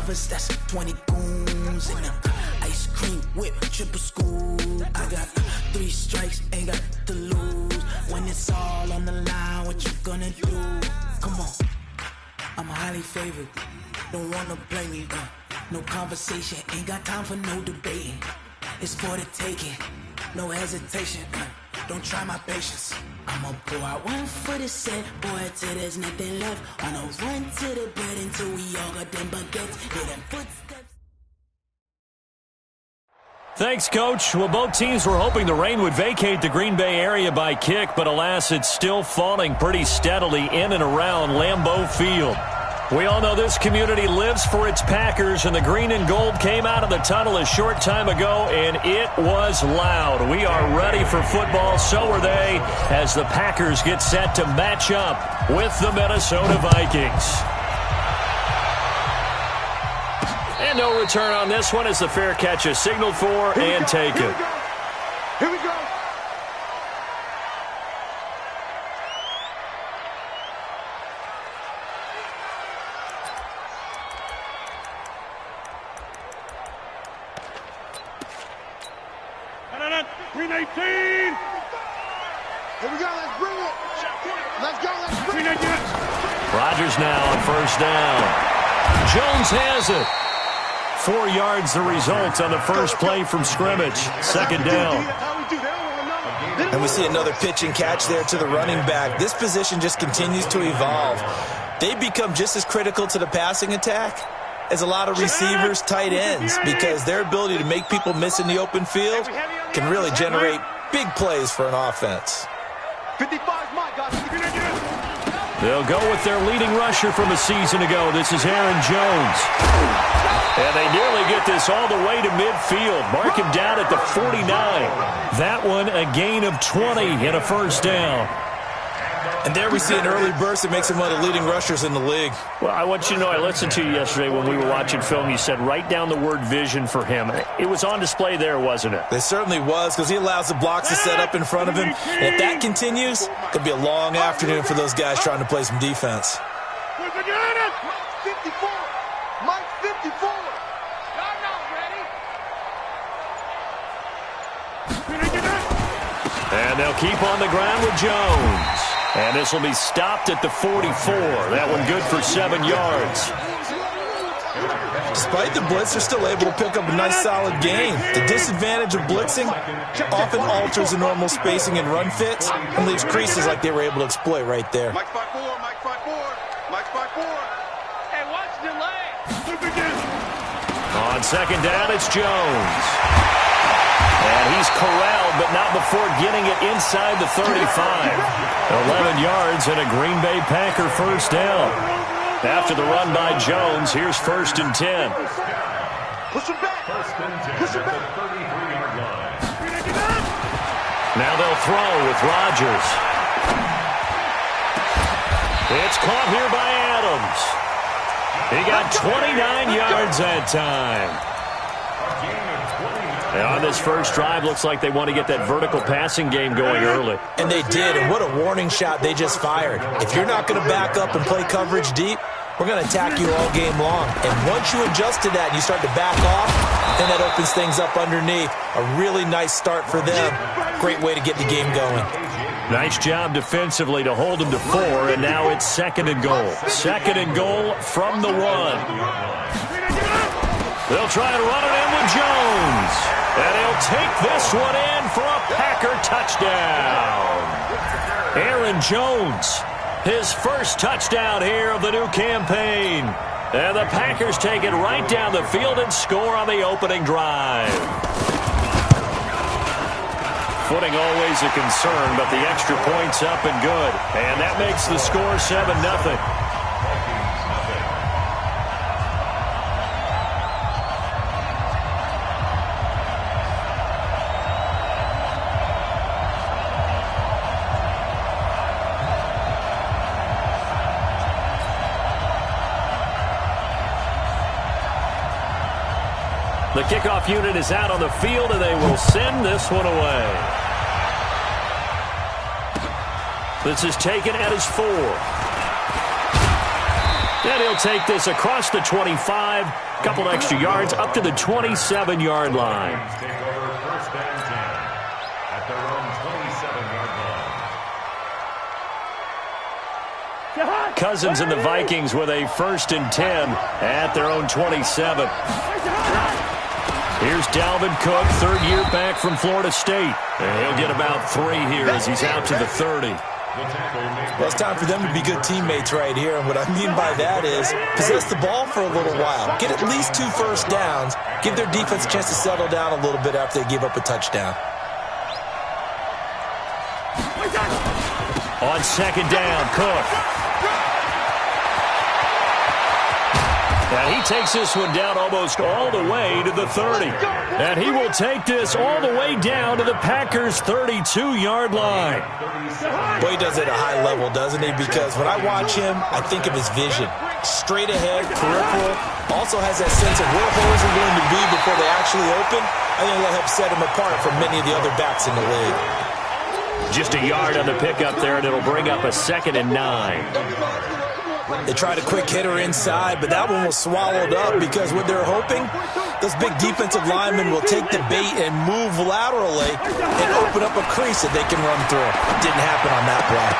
lovers, that's 20 goons in them. Ice cream whip, triple scoop. I got 3 strikes, ain't got to lose. When it's all on the line, what you gonna do? Come on, I'm highly favored. Don't wanna blame me, no conversation, ain't got time for no debating. It's for the taking, no hesitation. Don't try my patience. I'ma pour out one for the set, boy, till there's nothing left. I'ma run to the bed until we all got them baguettes. Hear them footsteps. Thanks, Coach. Well, both teams were hoping the rain would vacate the Green Bay area by kick, but alas, it's still falling pretty steadily in and around Lambeau Field. We all know this community lives for its Packers, and the green and gold came out of the tunnel a short time ago, and it was loud. We are ready for football, so are they, as the Packers get set to match up with the Minnesota Vikings. And no return on this one as the fair catch is signaled for and taken. Here we go. Green 18. Here we go. Let's bring it. Let's go. Let's bring it. Rodgers now on first down. Jones has it. 4 yards the result on the first play from scrimmage. Second down. And we see another pitch and catch there to the running back. This position just continues to evolve. They become just as critical to the passing attack as a lot of receivers, tight ends, because their ability to make people miss in the open field can really generate big plays for an offense. 55's my guy. They'll go with their leading rusher from a season ago. This is Aaron Jones. And they nearly get this all the way to midfield. Mark him down at the 49. That one a gain of 20 and a first down. And there we see an early burst that makes him one of the leading rushers in the league. Well, I want you to know, I listened to you yesterday when we were watching film. You said write down the word vision for him. It was on display there, wasn't it? It certainly was, because he allows the blocks to set up in front of him. And if that continues, it could be a long afternoon for those guys trying to play some defense. Mike 54. Mike 54. Y'all not ready. And they'll keep on the ground with Jones. And this will be stopped at the 44. That one good for 7 yards. Despite the blitz, they're still able to pick up a nice solid gain. The disadvantage of blitzing often alters the normal spacing and run fits and leaves creases like they were able to exploit right there. Mike 54. Mike 54. Mike 54. Hey, watch the leg. On second down, it's Jones. And he's corralled, but not before getting it inside the 35. 11 yards and a Green Bay Packer first down. After the run by Jones, here's 1st and 10. Push him back. Push him back. Now they'll throw with Rodgers. It's caught here by Adams. He got 29 yards that time. And on this first drive, looks like they want to get that vertical passing game going early. And they did, and what a warning shot they just fired. If you're not going to back up and play coverage deep, we're going to attack you all game long. And once you adjust to that and you start to back off, then that opens things up underneath. A really nice start for them. Great way to get the game going. Nice job defensively to hold them to 4, and now it's 2nd and goal. 2nd and goal from the 1. They'll try to run it in with Jones. And he'll take this one in for a Packer touchdown. Aaron Jones, his first touchdown here of the new campaign. And the Packers take it right down the field and score on the opening drive. Footing always a concern, but the extra point's up and good. And that makes the score 7-0. The kickoff unit is out on the field, and they will send this one away. This is taken at his 4. And he'll take this across the 25, a couple extra yards up to the 27-yard line. Cousins and the Vikings with a 1st and 10 at their own 27. Here's Dalvin Cook, 3rd year back from Florida State. And he'll get about 3 here as he's out to the 30. Well, it's time for them to be good teammates right here. And what I mean by that is possess the ball for a little while. Get at least 2 first downs. Give their defense a chance to settle down a little bit after they give up a touchdown. On 2nd down, Cook. And he takes this one down almost all the way to the 30. And he will take this all the way down to the Packers' 32-yard line. Boy, he does it at a high level, doesn't he? Because when I watch him, I think of his vision. Straight ahead, peripheral. Also has that sense of where holes are going to be before they actually open. I think that'll help set him apart from many of the other backs in the league. Just a yard on the pickup there, and it'll bring up a 2nd and 9. They tried a quick hitter inside, but that one was swallowed up because what they're hoping, those big defensive linemen will take the bait and move laterally and open up a crease that they can run through. Didn't happen on that play.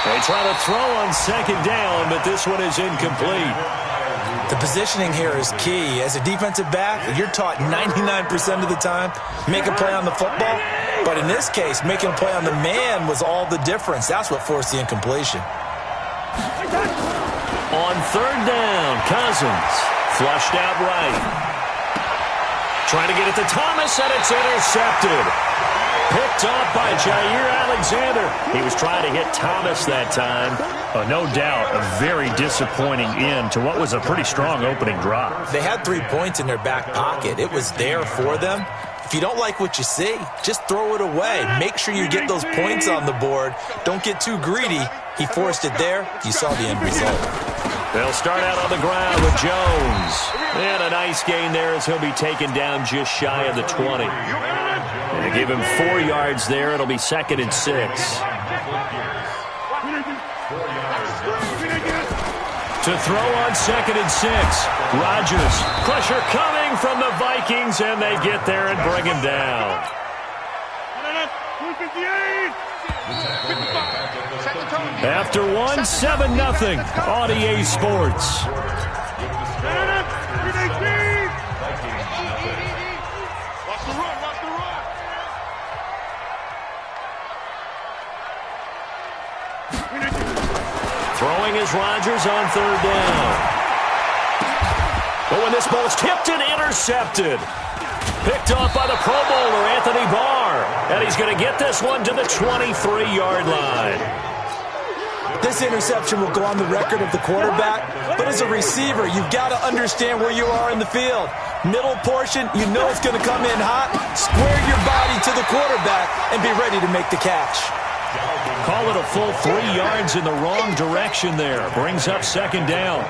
They try to throw on 2nd down, but this one is incomplete. The positioning here is key. As a defensive back, you're taught 99% of the time, make a play on the football. But in this case, making a play on the man was all the difference. That's what forced the incompletion. On 3rd down, Cousins flushed out right. Trying to get it to Thomas, and it's intercepted. Picked off by Jair Alexander. He was trying to hit Thomas that time. No doubt a very disappointing end to what was a pretty strong opening drive. They had 3 points in their back pocket. It was there for them. If you don't like what you see, just throw it away. Make sure you get those points on the board. Don't get too greedy. He forced it there. You saw the end result. They'll start out on the ground with Jones. And a nice gain there as he'll be taken down just shy of the 20. And to give him 4 yards there, it'll be 2nd and 6. To throw on 2nd and 6. Rodgers. Pressure coming from the Vikings, and they get there and bring him down. After 1, 7-0 on EA Sports. Throwing is Rodgers on 3rd down. But when this ball's tipped and intercepted. Picked off by the Pro Bowler, Anthony Barr. And he's going to get this one to the 23-yard line. This interception will go on the record of the quarterback, but as a receiver, you've got to understand where you are in the field. Middle portion, you know it's going to come in hot. Square your body to the quarterback and be ready to make the catch. Call it a full 3 yards in the wrong direction there. Brings up 2nd down.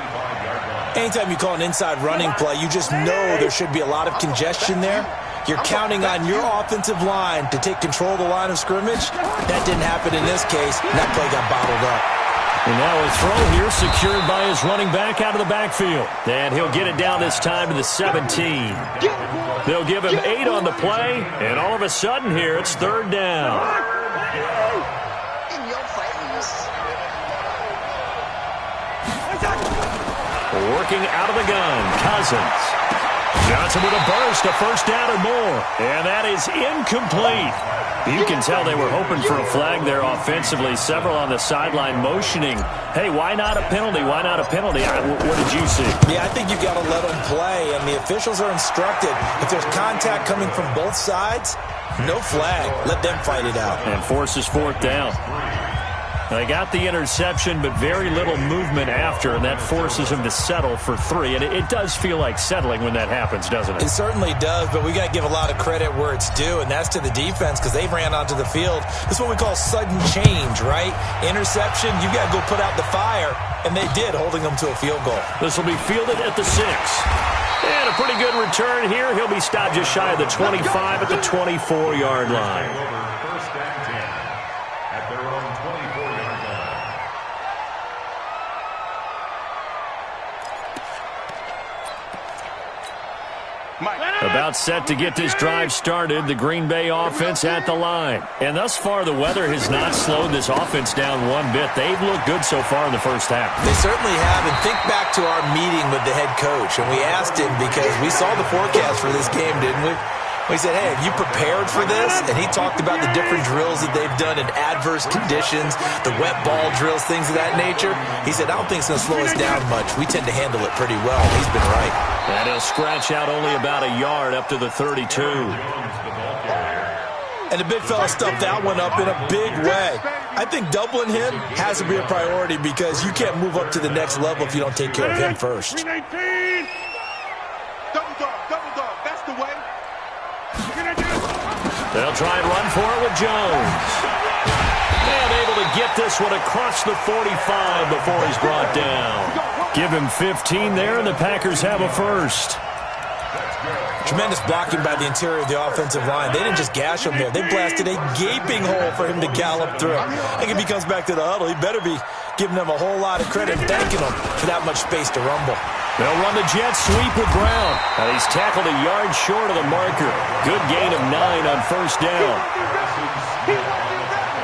Anytime you call an inside running play, you just know there should be a lot of congestion there. You're counting on your offensive line to take control of the line of scrimmage. That didn't happen in this case, and that play got bottled up. And now a throw here secured by his running back out of the backfield. And he'll get it down this time to the 17. They'll give him 8 on the play, and all of a sudden here it's 3rd down. Working out of the gun, Cousins. Johnson with a burst, a 1st down or more. And that is incomplete. You can tell they were hoping for a flag there offensively. Several on the sideline motioning. Hey, why not a penalty? Why not a penalty? What did you see? Yeah, I think you've got to let them play. And the officials are instructed, if there's contact coming from both sides, no flag. Let them fight it out. And forces 4th down. They got the interception, but very little movement after, and that forces him to settle for 3. And it does feel like settling when that happens, doesn't it? It certainly does, but we got to give a lot of credit where it's due, and that's to the defense because they ran onto the field. This is what we call sudden change, right? Interception, you got to go put out the fire, and they did, holding them to a field goal. This will be fielded at the 6. And a pretty good return here. He'll be stopped just shy of the 25 at the 24-yard line. About set to get this drive started, the Green Bay offense at the line. And thus far, the weather has not slowed this offense down one bit. They've looked good so far in the first half. They certainly have. And think back to our meeting with the head coach. And we asked him, because we saw the forecast for this game, didn't we? We said, hey, have you prepared for this? And he talked about the different drills that they've done in adverse conditions, the wet ball drills, things of that nature. He said, I don't think it's going to slow us down much. We tend to handle it pretty well. He's been right. And he'll scratch out only about a yard up to the 32. And the big fella stuffed that one up in a big way. I think doubling him has to be a priority, because you can't move up to the next level if you don't take care of him first. Double dog, that's the way. They'll try and run for it with Jones. And able to get this one across the 45 before he's brought down. Give him 15 there, and the Packers have a first. Tremendous blocking by the interior of the offensive line. They didn't just gash him there. They blasted a gaping hole for him to gallop through. I think if he comes back to the huddle, he better be giving them a whole lot of credit and thanking them for that much space to rumble. They'll run the jet sweep with Brown. And he's tackled a yard short of the marker. Good gain of 9 on first down.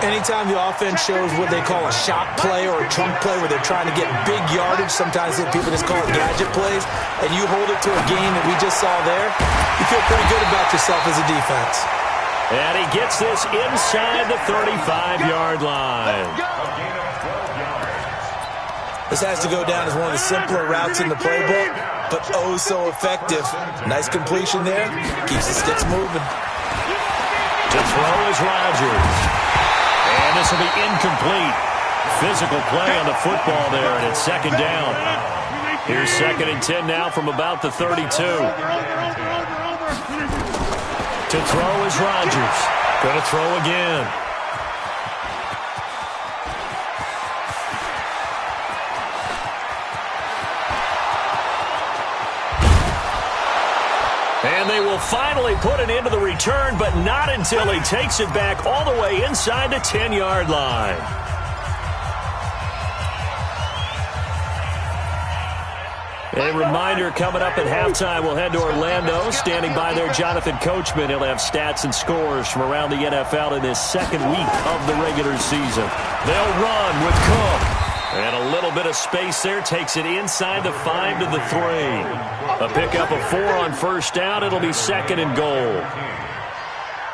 Anytime the offense shows what they call a shock play or a trunk play where they're trying to get big yardage, sometimes people just call it gadget plays, and you hold it to a gain that we just saw there, you feel pretty good about yourself as a defense. And he gets this inside the 35-yard line. This has to go down as one of the simpler routes in the playbook, but oh so effective. Nice completion there. Keeps the sticks moving. To throw is Rodgers. And this will be incomplete. Physical play on the football there, and it's second down. Here's 2nd and 10 now from about the 32. To throw is Rodgers. Going to throw again. And they will finally put an end to the return, but not until he takes it back all the way inside the 10-yard line. A reminder, coming up at halftime, we'll head to Orlando. Standing by there, Jonathan Coachman. He'll have stats and scores from around the NFL in this second week of the regular season. They'll run with Cook. And a little bit of space there, takes it inside the 5 to the 3. A pickup of 4 on first down. It'll be 2nd and goal.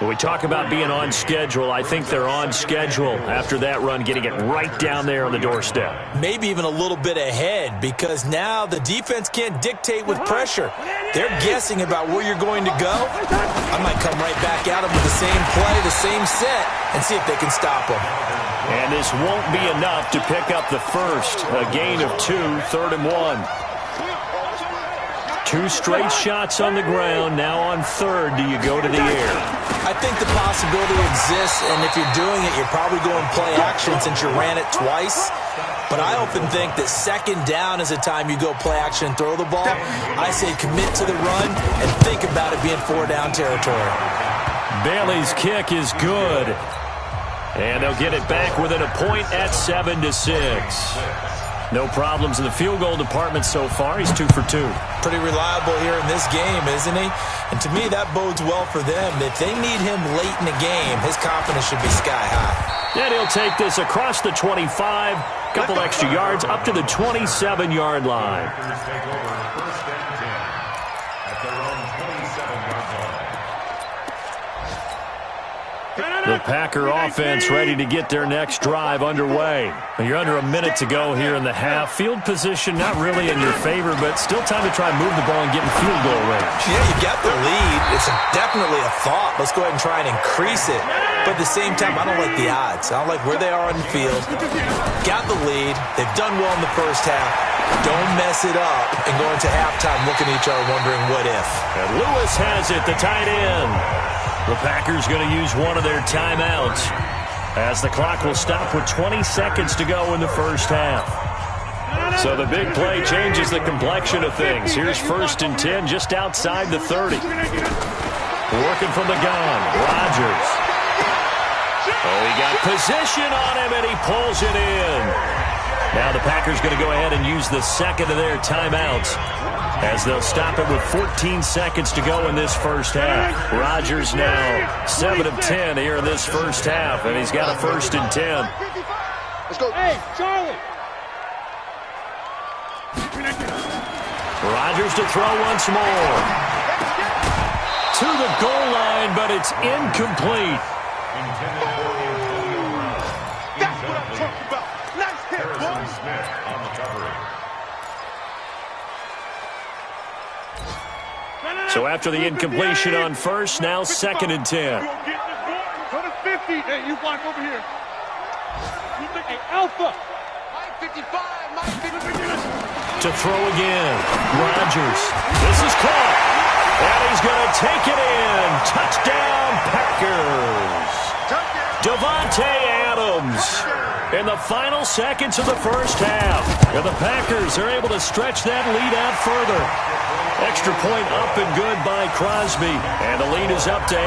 When we talk about being on schedule, I think they're on schedule after that run, getting it right down there on the doorstep. Maybe even a little bit ahead, because now the defense can't dictate with pressure. They're guessing about where you're going to go. I might come right back at them with the same play, the same set, and see if they can stop them. And this won't be enough to pick up the first. A gain of 2, 3rd and 1. 2 straight shots on the ground. Now on 3rd, do you go to the air? I think the possibility exists, and if you're doing it, you're probably going play action since you ran it twice. But I often think that 2nd down is a time you go play action and throw the ball. I say commit to the run and think about it being 4-down territory. Bailey's kick is good. And they'll get it back within a point at 7-6. No problems in the field goal department so far. He's 2 for 2. Pretty reliable here in this game, isn't he? And to me, that bodes well for them. If they need him late in the game, his confidence should be sky high. And he'll take this across the 25, couple extra yards, up to the 27-yard line. The Packer offense ready to get their next drive underway. You're under a minute to go here in the half. Field position not really in your favor, but still time to try and move the ball and get in field goal range. Yeah, you got the lead. It's definitely a thought. Let's go ahead and try and increase it. But at the same time, I don't like the odds. I don't like where they are on the field. Got the lead. They've done well in the first half. Don't mess it up and go into halftime looking at each other wondering what if. And Lewis has it, the tight end. The Packers going to use one of their timeouts as the clock will stop with 20 seconds to go in the first half. So the big play changes the complexion of things. Here's 1st and 10 just outside the 30. Working from the gun, Rodgers. Oh, he got position on him, and he pulls it in. Now the Packers going to go ahead and use the second of their timeouts. as they'll stop it with 14 seconds to go in this first half. Rodgers now 7 of 10 here in this first half, and he's got a 1st and 10. Let's go. Hey, Charlie. Rodgers to throw once more. To the goal line, but it's incomplete. That's what I'm talking about. Nice hit, boy. So after the incompletion on first, now 2nd and 10. Go to 50. Hey, you block over here. Hey, Alpha. Mike 55. Mike 55. To throw again. Rodgers. This is caught. And he's going to take it in. Touchdown, Packers. Davante Adams in the final seconds of the first half. And the Packers are able to stretch that lead out further. Extra point up and good by Crosby. And the lead is up to 8.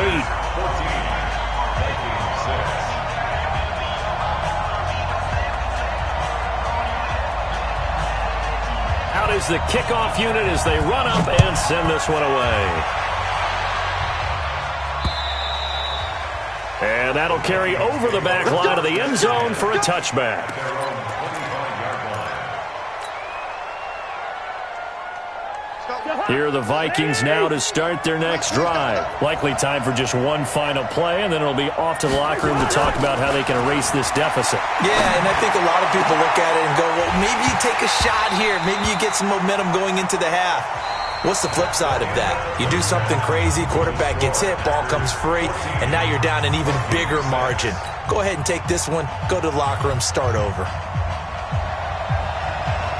Out is the kickoff unit as they run up and send this one away. And that'll carry over the back line of the end zone for a touchback. Here are the Vikings now to start their next drive. Likely time for just one final play, and then it'll be off to the locker room to talk about how they can erase this deficit. Yeah, and I think a lot of people look at it and go, well, maybe you take a shot here. Maybe you get some momentum going into the half. What's the flip side of that? You do something crazy, quarterback gets hit, ball comes free, and now you're down an even bigger margin. Go ahead and take this one, go to the locker room, start over.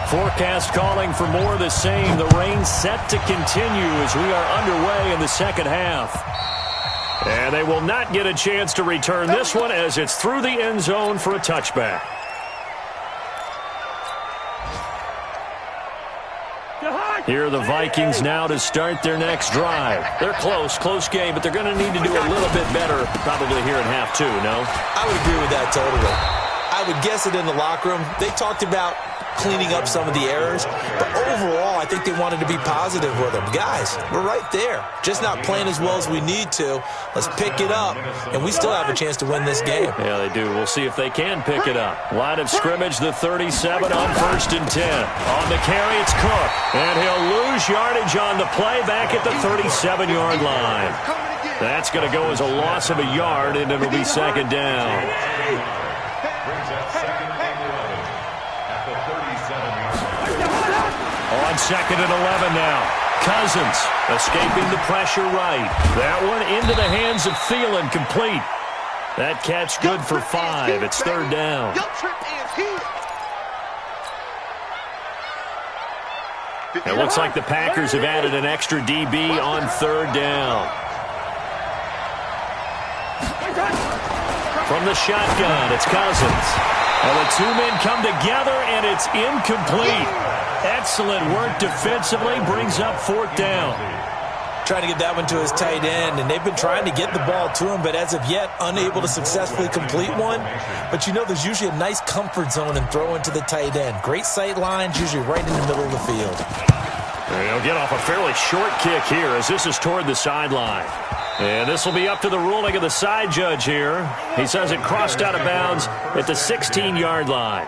Forecast calling for more of the same. The rain set to continue as we are underway in the second half. And they will not get a chance to return this one as it's through the end zone for a touchback. Here are the Vikings now to start their next drive. They're close game, but they're going to need to do a little bit better probably here in half 2, no? I would agree with that totally. I would guess it in the locker room. They talked about cleaning up some of the errors, but overall, I think they wanted to be positive with them. Guys, we're right there. Just not playing as well as we need to. Let's pick it up, and we still have a chance to win this game. Yeah, they do. We'll see if they can pick it up. Line of scrimmage, the 37 on 1st and 10. On the carry, it's Cook, and he'll lose yardage on the play back at the 37-yard line. That's going to go as a loss of a yard, and it'll be 2nd down. On 2nd and 11 now. Cousins escaping the pressure right. That one into the hands of Thielen, complete. That catch good for 5. It's 3rd down. It looks like the Packers have added an extra DB on 3rd down. From the shotgun, it's Cousins. And the two men come together, and it's incomplete. Excellent work defensively, brings up 4th down. Trying to get that one to his tight end, and they've been trying to get the ball to him, but as of yet, unable to successfully complete one. But you know there's usually a nice comfort zone in throwing to the tight end. Great sight lines, usually right in the middle of the field. He'll get off a fairly short kick here as this is toward the sideline. And this will be up to the ruling of the side judge here. He says it crossed out of bounds at the 16-yard line.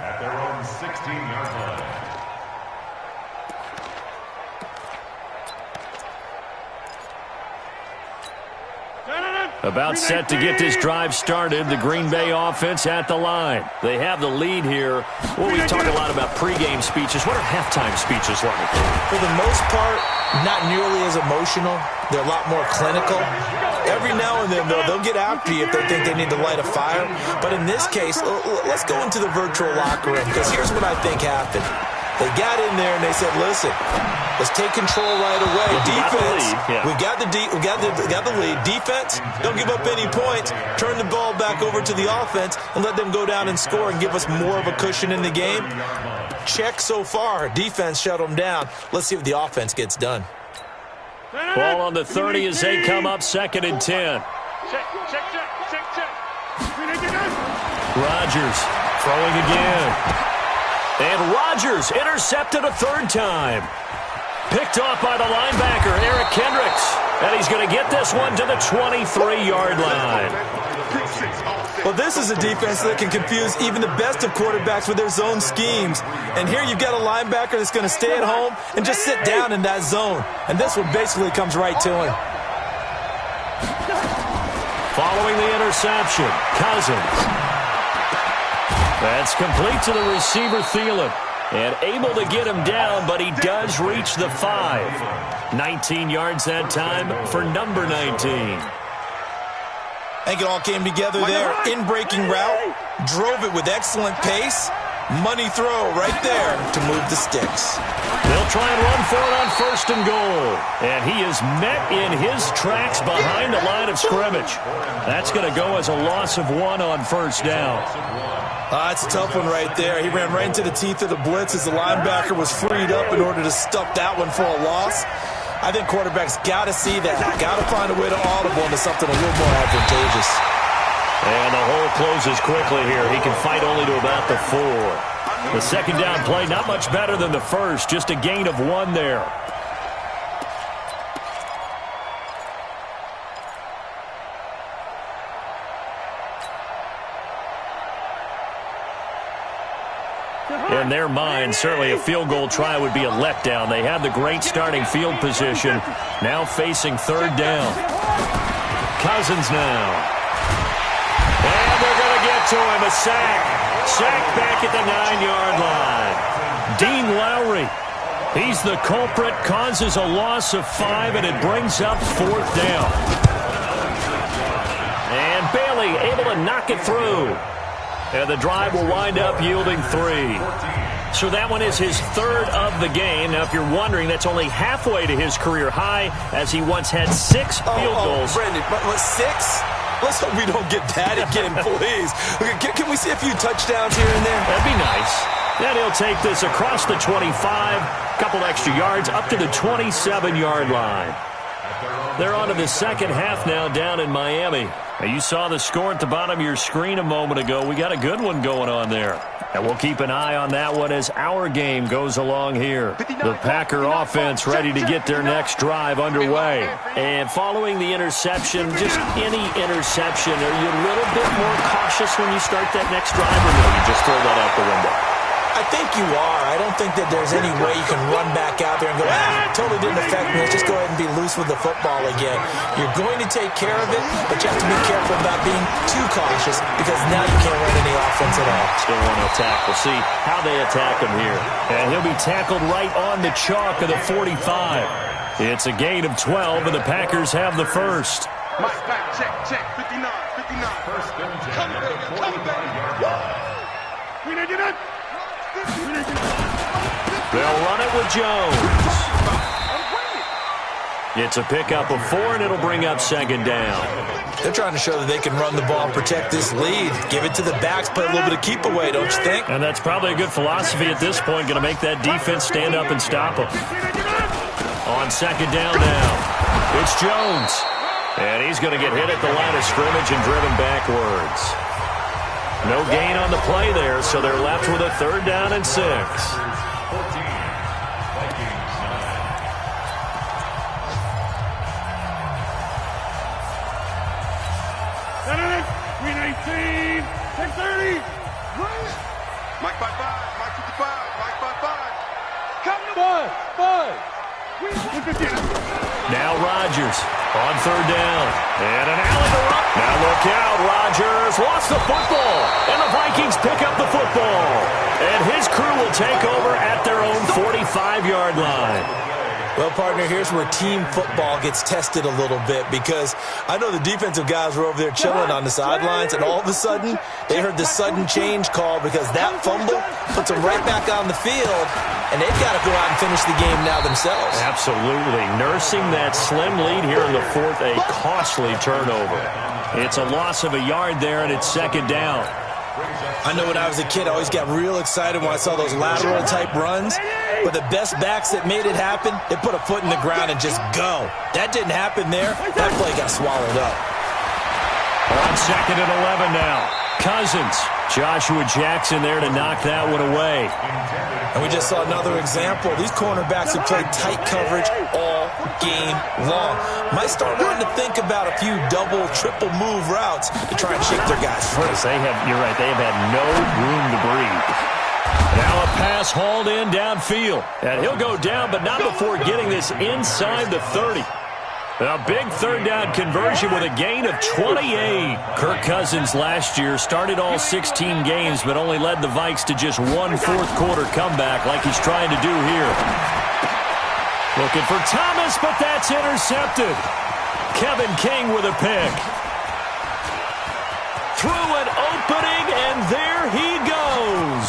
About set to get this drive started. The Green Bay offense at the line. They have the lead here. Well, we talk a lot about pregame speeches. What are halftime speeches like? For the most part, not nearly as emotional. They're a lot more clinical. Every now and then, though, they'll get after you if they think they need to light a fire. But in this case, let's go into the virtual locker room, because here's what I think happened. They got in there and they said, listen, let's take control right away. Defense, we got the lead. Defense, don't give up any points. Turn the ball back over to the offense and let them go down and score and give us more of a cushion in the game. Check so far. Defense shut them down. Let's see if the offense gets done. Ball on the 30 as they come up 2nd and 10. Check. Rodgers throwing again. And Rodgers intercepted a 3rd time. Picked off by the linebacker, Eric Kendricks. And he's going to get this one to the 23-yard line. Well, this is a defense that can confuse even the best of quarterbacks with their zone schemes. And here you've got a linebacker that's going to stay at home and just sit down in that zone. And this one basically comes right to him. Following the interception, Cousins. That's complete to the receiver, Thielen. And able to get him down, but he does reach the 5. 19 yards that time for number 19. I think it all came together there. In-breaking route, drove it with excellent pace. Money throw right there to move the sticks. They'll try and run for it on 1st and goal. And he is met in his tracks behind the line of scrimmage. That's going to go as a loss of 1 on 1st down. That's a tough one right there. He ran right into the teeth of the blitz as the linebacker was freed up in order to stuff that one for a loss. I think quarterbacks got to see that. Got to find a way to audible into something a little more advantageous. And the hole closes quickly here. He can fight only to about the 4. The second down play, not much better than the first. Just a gain of 1 there. In their mind, certainly a field goal try would be a letdown. They had the great starting field position. Now facing 3rd down. Cousins now. And they're going to get to him. A sack. Sack back at the 9-yard line. Dean Lowry. He's the culprit. Causes a loss of 5, and it brings up 4th down. And Bailey able to knock it through. And the drive will wind up yielding 3. So that one is his 3rd of the game. Now, if you're wondering, that's only halfway to his career high, as he once had 6 field goals. Brandon, but 6? Let's hope we don't get that again, please. Can we see a few touchdowns here and there? That'd be nice. Then he'll take this across the 25, couple extra yards, up to the 27-yard line. They're on to the second half now down in Miami. Now, you saw the score at the bottom of your screen a moment ago. We got a good one going on there. And we'll keep an eye on that one as our game goes along here. The Packer offense ready to get their next drive underway. And following the interception, just any interception, are you a little bit more cautious when you start that next drive, or no, you just throw that out the window? I think you are. I don't think that there's any way you can run back out there and go, totally didn't affect me. Let's just go ahead and be loose with the football again. You're going to take care of it, but you have to be careful about being too cautious because now you can't run any offense at all. Still want to attack. We'll see how they attack him here. And he'll be tackled right on the chalk of the 45. It's a gain of 12, and the Packers have the first. Mike back, check, 59. First down, come back. We didn't get it. They'll run it with Jones. It's a pickup of 4, and it'll bring up 2nd down. They're trying to show that they can run the ball and protect this lead. Give it to the backs, play a little bit of keep away, don't you think? And that's probably a good philosophy at this point, going to make that defense stand up and stop them. On 2nd down now, it's Jones. And he's going to get hit at the line of scrimmage and driven backwards. No gain on the play there, so they're left with a 3rd down and 6. Green 18, 10-30. Mike 5-5, Mike 55, Mike 5-5. Come to 5. Now Rodgers on 3rd down. And an alley to run. Now look out, Rodgers lost the football. And the Vikings pick up the football. And his crew will take over at their own 45-yard line. Well, partner, here's where team football gets tested a little bit because I know the defensive guys were over there chilling on the sidelines, and all of a sudden, they heard the sudden change call because that fumble puts them right back on the field, and they've got to go out and finish the game now themselves. Absolutely. Nursing that slim lead here in the 4th, a costly turnover. It's a loss of a yard there, and it's 2nd down. I know when I was a kid, I always got real excited when I saw those lateral-type runs. But the best backs that made it happen, they put a foot in the ground and just go. That didn't happen there. That play got swallowed up. On 2nd and 11 now. Cousins. Joshua Jackson there to knock that one away. And we just saw another example. These cornerbacks have played tight coverage all game long. Might start wanting to think about a few double, triple move routes to try and shake their guys free. You're right, they have had no room to breathe. Now a pass hauled in downfield. And he'll go down, but not before getting this inside the 30. A big third-down conversion with a gain of 28. Kirk Cousins last year started all 16 games, but only led the Vikes to just one fourth-quarter comeback like he's trying to do here. Looking for Thomas, but that's intercepted. Kevin King with a pick. Through an opening, and there he goes.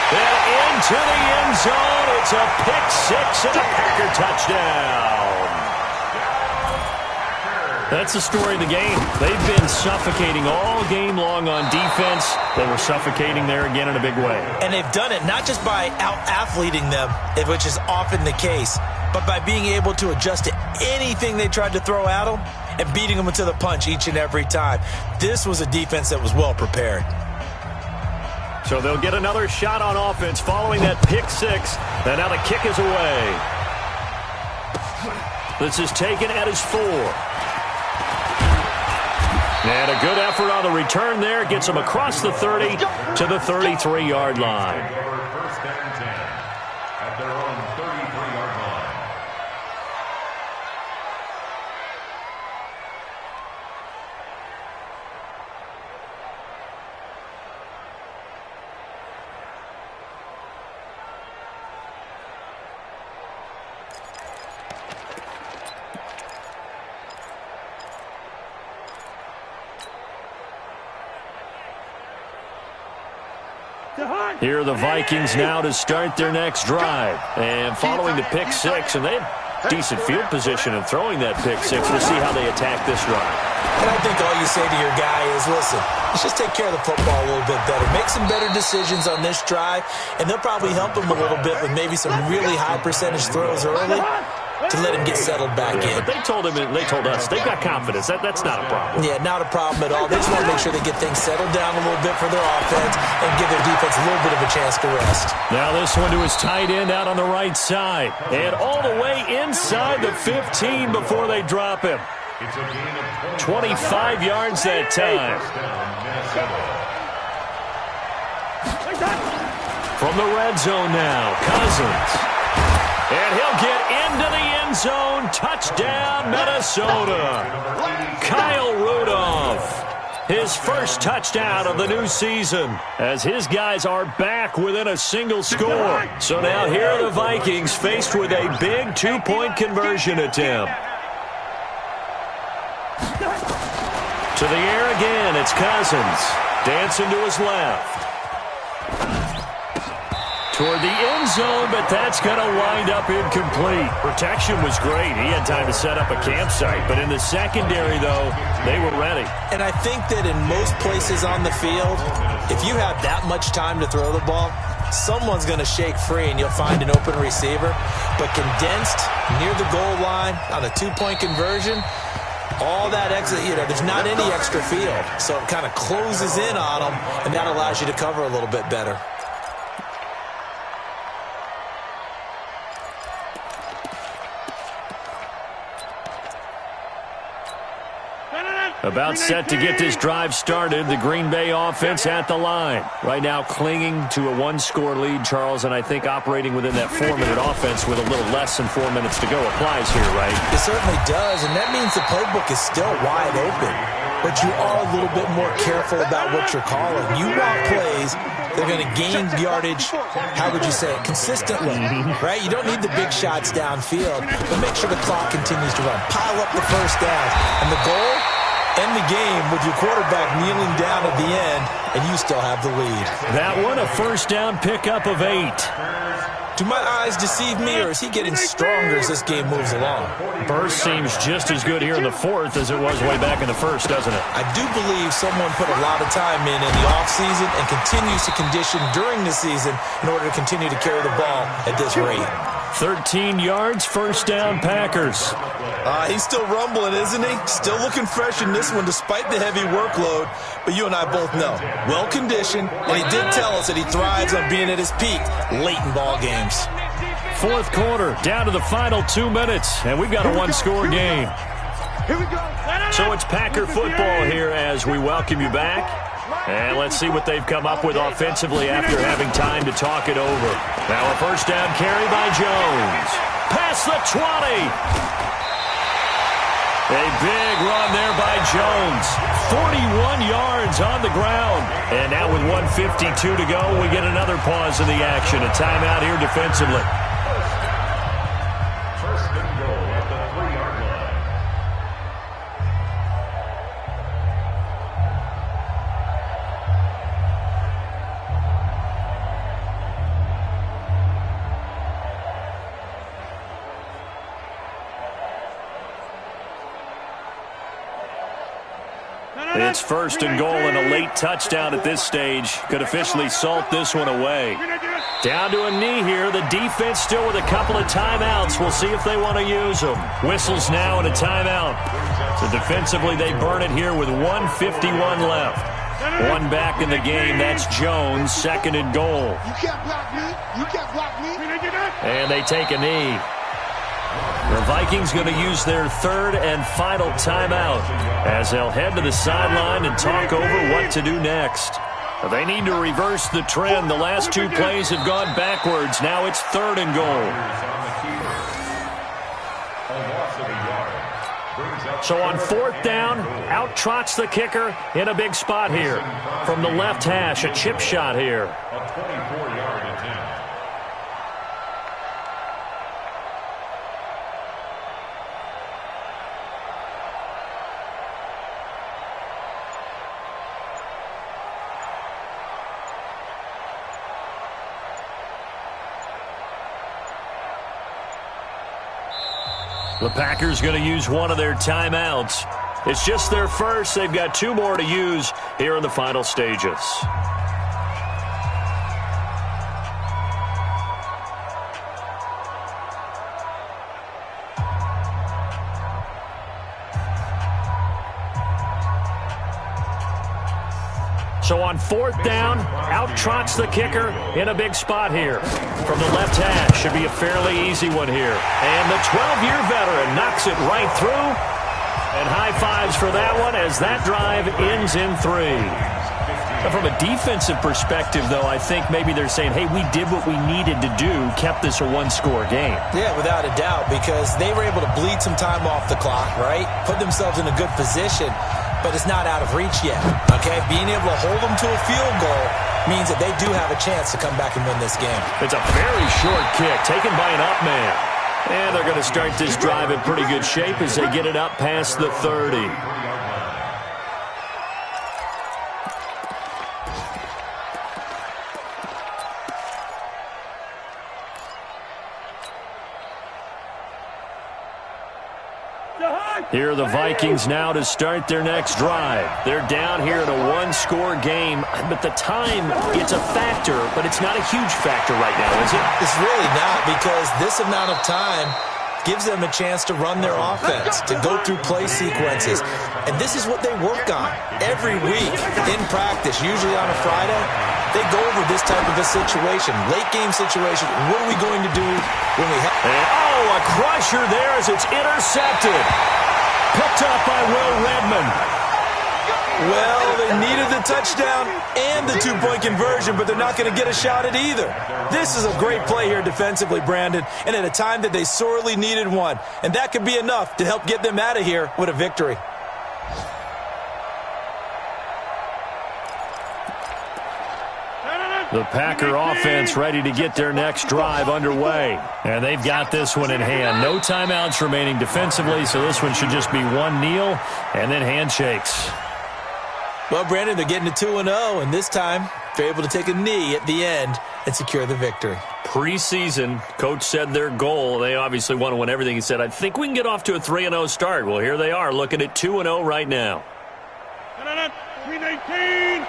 And into the end zone. It's a pick six and a Packer touchdown. That's the story of the game. They've been suffocating all game long on defense. They were suffocating there again in a big way. And they've done it not just by out-athleting them, which is often the case, but by being able to adjust to anything they tried to throw at them and beating them to the punch each and every time. This was a defense that was well prepared. So they'll get another shot on offense following that pick six. And now the kick is away. This is taken at his 4. And a good effort on the return there. Gets him across the 30 to the 33-yard line. First and 10 at their own 33-yard line. Here are the Vikings now to start their next drive. And following the pick six, and they have decent field position in throwing that pick six. We'll see how they attack this drive. And I think all you say to your guy is, listen, let's just take care of the football a little bit better. Make some better decisions on this drive, and they'll probably help him a little bit with maybe some really high percentage throws early to let him get settled back in. But they told us, they've got confidence. That's not a problem. Yeah, not a problem at all. They just want to make sure they get things settled down a little bit for their offense and give their defense a little bit of a chance to rest. Now this one to his tight end out on the right side. And all the way inside the 15 before they drop him. 25 yards that time. From the red zone now, Cousins. And he'll get into the end zone. Touchdown, Minnesota. Kyle Rudolph. His first touchdown of the new season as his guys are back within a single score. So now here are the Vikings faced with a big two-point conversion attempt. To the air again, it's Cousins. Dancing to his left. Toward the end zone, but that's going to wind up incomplete. Protection was great. He had time to set up a campsite. But in the secondary, though, they were ready. And I think that in most places on the field, if you have that much time to throw the ball, someone's going to shake free and you'll find an open receiver. But condensed near the goal line on a two-point conversion, all that extra, there's not any extra field. So it kind of closes in on them, and that allows you to cover a little bit better. About set to get this drive started, the Green Bay offense at the line. Right now clinging to a one-score lead, Charles, and I think operating within that 4-minute offense with a little less than 4 minutes to go applies here, right? It certainly does, and that means the playbook is still wide open. But you are a little bit more careful about what you're calling. You want plays they're going to gain yardage, how would you say it, consistently, right? You don't need the big shots downfield, but make sure the clock continues to run. Pile up the first down, and the goal, end the game with your quarterback kneeling down at the end, and you still have the lead. That one, a first down pickup of 8. Do my eyes deceive me, or is he getting stronger as this game moves along? Burst seems just as good here in the fourth as it was way back in the first, doesn't it? I do believe someone put a lot of time in the offseason and continues to condition during the season in order to continue to carry the ball at this rate. 13 yards, first down, Packers. He's still rumbling, isn't he? Still looking fresh in this one despite the heavy workload. But you and I both know, well-conditioned, and he did tell us that he thrives on being at his peak late in ball games. Fourth quarter, down to the final 2 minutes, and we've got a one-score game. Here we go. So it's Packer football here as we welcome you back. And let's see what they've come up with offensively after having time to talk it over. Now a first down carry by Jones. Past the 20. A big run there by Jones. 41 yards on the ground. And now with 1:52 to go, we get another pause in the action. A timeout here defensively. First and goal at the 3-yard line. It's first and goal and a late touchdown at this stage. Could officially salt this one away. Down to a knee here. The defense still with a couple of timeouts. We'll see if they want to use them. Whistles now and a timeout. So defensively they burn it here with 1:51 left. One back in the game. That's Jones. Second and goal. You can't block me. You can't block me. And they take a knee. The Vikings going to use their third and final timeout as they'll head to the sideline and talk over what to do next. They need to reverse the trend. The last two plays have gone backwards. Now it's third and goal. So on fourth down, out trots the kicker in a big spot here. From the left hash, a chip shot here. A 24-yard attempt. The Packers going to use one of their timeouts. It's just their first. They've got two more to use here in the final stages. So on fourth down, out trots the kicker in a big spot here. From the left hash, should be a fairly easy one here. And the 12-year veteran knocks it right through. And high fives for that one as that drive ends in 3. Now from a defensive perspective, though, I think maybe they're saying, hey, we did what we needed to do, kept this a one-score game. Yeah, without a doubt, because they were able to bleed some time off the clock, right? Put themselves in a good position. But it's not out of reach yet, okay? Being able to hold them to a field goal means that they do have a chance to come back and win this game. It's a very short kick taken by an up man. And they're going to start this drive in pretty good shape as they get it up past the 30. Here are the Vikings now to start their next drive. They're down here in a one-score game, but the time, it's a factor, but it's not a huge factor right now, is it? It's really not, because this amount of time gives them a chance to run their offense, to go through play sequences. And this is what they work on every week in practice, usually on a Friday. They go over this type of a situation, late-game situation. What are we going to do when we have... Oh, a crusher there as it's intercepted. Picked up by Will Redmond. Well, they needed the touchdown and the two-point conversion, but they're not going to get a shot at either. This is a great play here defensively, Brandon, and at a time that they sorely needed one. And that could be enough to help get them out of here with a victory. The Packer offense ready to get their next drive underway. And they've got this one in hand. No timeouts remaining defensively, so this one should just be one kneel and then handshakes. Well, Brandon, they're getting to 2-0, and this time they're able to take a knee at the end and secure the victory. Preseason, Coach said their goal, they obviously want to win everything. He said, I think we can get off to a 3-0 start. Well, here they are looking at 2-0 right now. 319.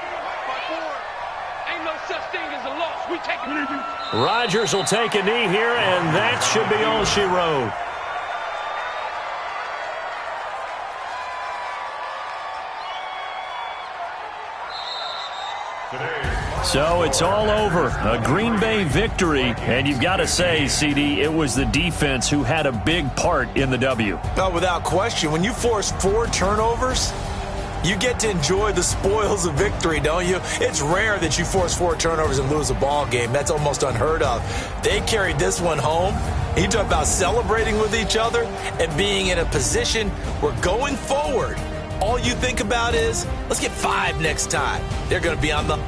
Ain't no such thing as a loss. We take it. Rodgers will take a knee here, and that should be all she wrote. So it's all over. A Green Bay victory. And you've got to say, CD, it was the defense who had a big part in the W. No, without question. When you force 4 turnovers, you get to enjoy the spoils of victory, don't you? It's rare that you force 4 turnovers and lose a ball game. That's almost unheard of. They carried this one home. You talk about celebrating with each other and being in a position where going forward, all you think about is, let's get 5 next time. They're going to be on the